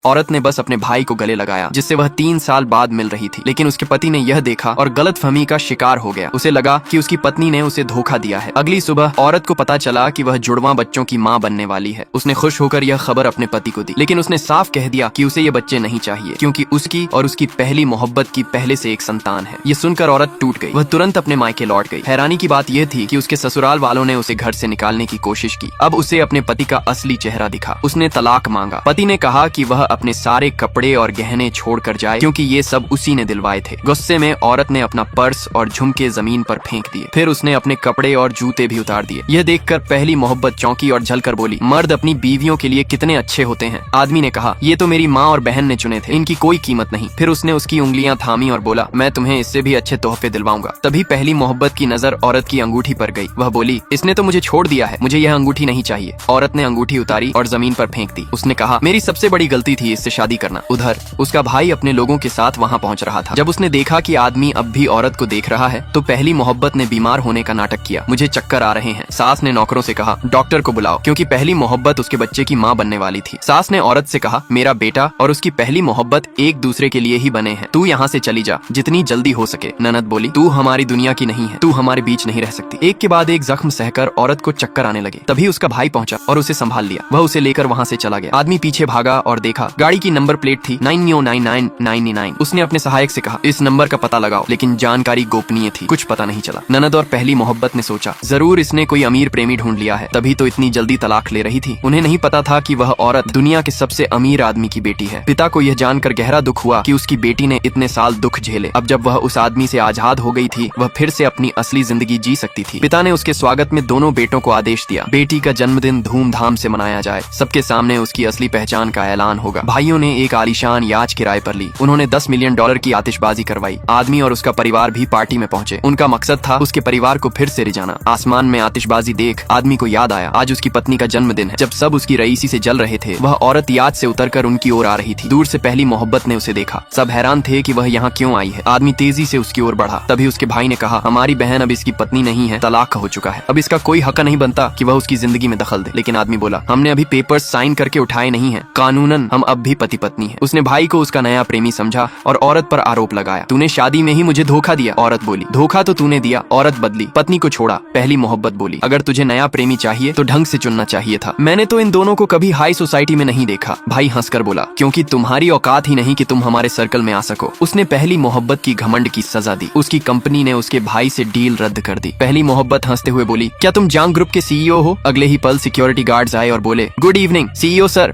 औरत ने बस अपने भाई को गले लगाया जिससे वह 3 साल बाद मिल रही थी, लेकिन उसके पति ने यह देखा और गलतफहमी का शिकार हो गया। उसे लगा कि उसकी पत्नी ने उसे धोखा दिया है। अगली सुबह औरत को पता चला कि वह जुड़वा बच्चों की मां बनने वाली है। उसने खुश होकर यह खबर अपने पति को दी, लेकिन उसने साफ कह दिया कि उसे ये बच्चे नहीं चाहिए क्योंकि उसकी और उसकी पहली मोहब्बत की पहले से एक संतान है। ये सुनकर औरत टूट गई। वह तुरंत अपने मायके लौट गई। हैरानी की बात यह थी कि उसके ससुराल वालों ने उसे घर से निकालने की कोशिश की। अब उसे अपने पति का असली चेहरा दिखा। उसने तलाक मांगा। पति ने कहा कि वह अपने सारे कपड़े और गहने छोड़कर जाए क्योंकि ये सब उसी ने दिलवाए थे। गुस्से में औरत ने अपना पर्स और झुमके जमीन पर फेंक दिए। फिर उसने अपने कपड़े और जूते भी उतार दिए। यह देखकर पहली मोहब्बत चौंकी और झलकर बोली, मर्द अपनी बीवियों के लिए कितने अच्छे होते हैं। आदमी ने कहा, ये तो मेरी माँ और बहन ने चुने थे, इनकी कोई कीमत नहीं। फिर उसने उसकी उंगलियां थामी और बोला, मैं तुम्हें इससे भी अच्छे तोहफे दिलवाऊंगा। तभी पहली मोहब्बत की नजर औरत की अंगूठी पर गई। वह बोली, इसने तो मुझे छोड़ दिया है, मुझे यह अंगूठी नहीं चाहिए। औरत ने अंगूठी उतारी और जमीन पर फेंक दी। उसने कहा, मेरी सबसे बड़ी गलती थी इससे शादी करना। उधर उसका भाई अपने लोगों के साथ वहां पहुंच रहा था। जब उसने देखा कि आदमी अब भी औरत को देख रहा है तो पहली मोहब्बत ने बीमार होने का नाटक किया। मुझे चक्कर आ रहे हैं। सास ने नौकरों से कहा, डॉक्टर को बुलाओ, क्योंकि पहली मोहब्बत उसके बच्चे की माँ बनने वाली थी। सास ने औरत से कहा, मेरा बेटा और उसकी पहली मोहब्बत एक दूसरे के लिए ही बने हैं, तू यहाँ से चली जा जितनी जल्दी हो सके। ननद बोली, तू हमारी दुनिया की नहीं है, तू हमारे बीच नहीं रह सकती। एक के बाद एक जख्म सहकर औरत को चक्कर आने लगे। तभी उसका भाई पहुंचा और उसे संभाल लिया। वह उसे लेकर वहाँ से चला गया। आदमी पीछे भागा और देखा गाड़ी की नंबर प्लेट थी 999999। उसने अपने सहायक से कहा, इस नंबर का पता लगाओ, लेकिन जानकारी गोपनीय थी, कुछ पता नहीं चला। ननद और पहली मोहब्बत ने सोचा, जरूर इसने कोई अमीर प्रेमी ढूंढ लिया है, तभी तो इतनी जल्दी तलाक ले रही थी। उन्हें नहीं पता था कि वह औरत दुनिया के सबसे अमीर आदमी की बेटी है। पिता को यह जानकर गहरा दुख हुआ कि उसकी बेटी ने इतने साल दुख झेले। अब जब वह उस आदमी से आजाद हो गई थी, वह फिर से अपनी असली जिंदगी जी सकती थी। पिता ने उसके स्वागत में दोनों बेटों को आदेश दिया, बेटी का जन्मदिन धूमधाम से मनाया जाए, सबके सामने उसकी असली पहचान का ऐलान होगा। भाइयों ने एक आलीशान याच किराए पर ली। उन्होंने $10 मिलियन की आतिशबाजी करवाई। आदमी और उसका परिवार भी पार्टी में पहुंचे। उनका मकसद था उसके परिवार को फिर से रिझाना। आसमान में आतिशबाजी देख आदमी को याद आया, आज उसकी पत्नी का जन्मदिन है। जब सब उसकी रईसी से जल रहे थे, वह औरत याद से उतरकर उनकी ओर आ रही थी। दूर से पहली मोहब्बत ने उसे देखा। सब हैरान थे कि वह यहाँ क्यों आई है। आदमी तेजी से उसकी ओर बढ़ा। तभी उसके भाई ने कहा, हमारी बहन अब इसकी पत्नी नहीं है, तलाक हो चुका है। अब इसका कोई हक नहीं बनता कि वह उसकी जिंदगी में दखल दे। लेकिन आदमी बोला, हमने अभी पेपर्स साइन करके उठाए नहीं है, कानूनन हम अब भी पति पत्नी है। उसने भाई को उसका नया प्रेमी समझा और औरत पर आरोप लगाया, तूने शादी में ही मुझे धोखा दिया। औरत बोली, धोखा तो तूने दिया, औरत बदली, पत्नी को छोड़ा। पहली मोहब्बत बोली, अगर तुझे नया प्रेमी चाहिए तो ढंग से चुनना चाहिए था, मैंने तो इन दोनों को कभी हाई सोसाइटी में नहीं देखा। भाई हंसकर बोला, क्योंकि तुम्हारी औकात ही नहीं कि तुम हमारे सर्कल में आ सको। उसने पहली मोहब्बत की घमंड की सजा दी। उसकी कंपनी ने उसके भाई से डील रद्द कर दी। पहली मोहब्बत हंसते हुए बोली, क्या तुम जांग ग्रुप के CEO हो? अगले ही पल सिक्योरिटी गार्ड्स आए और बोले, गुड इवनिंग CEO सर।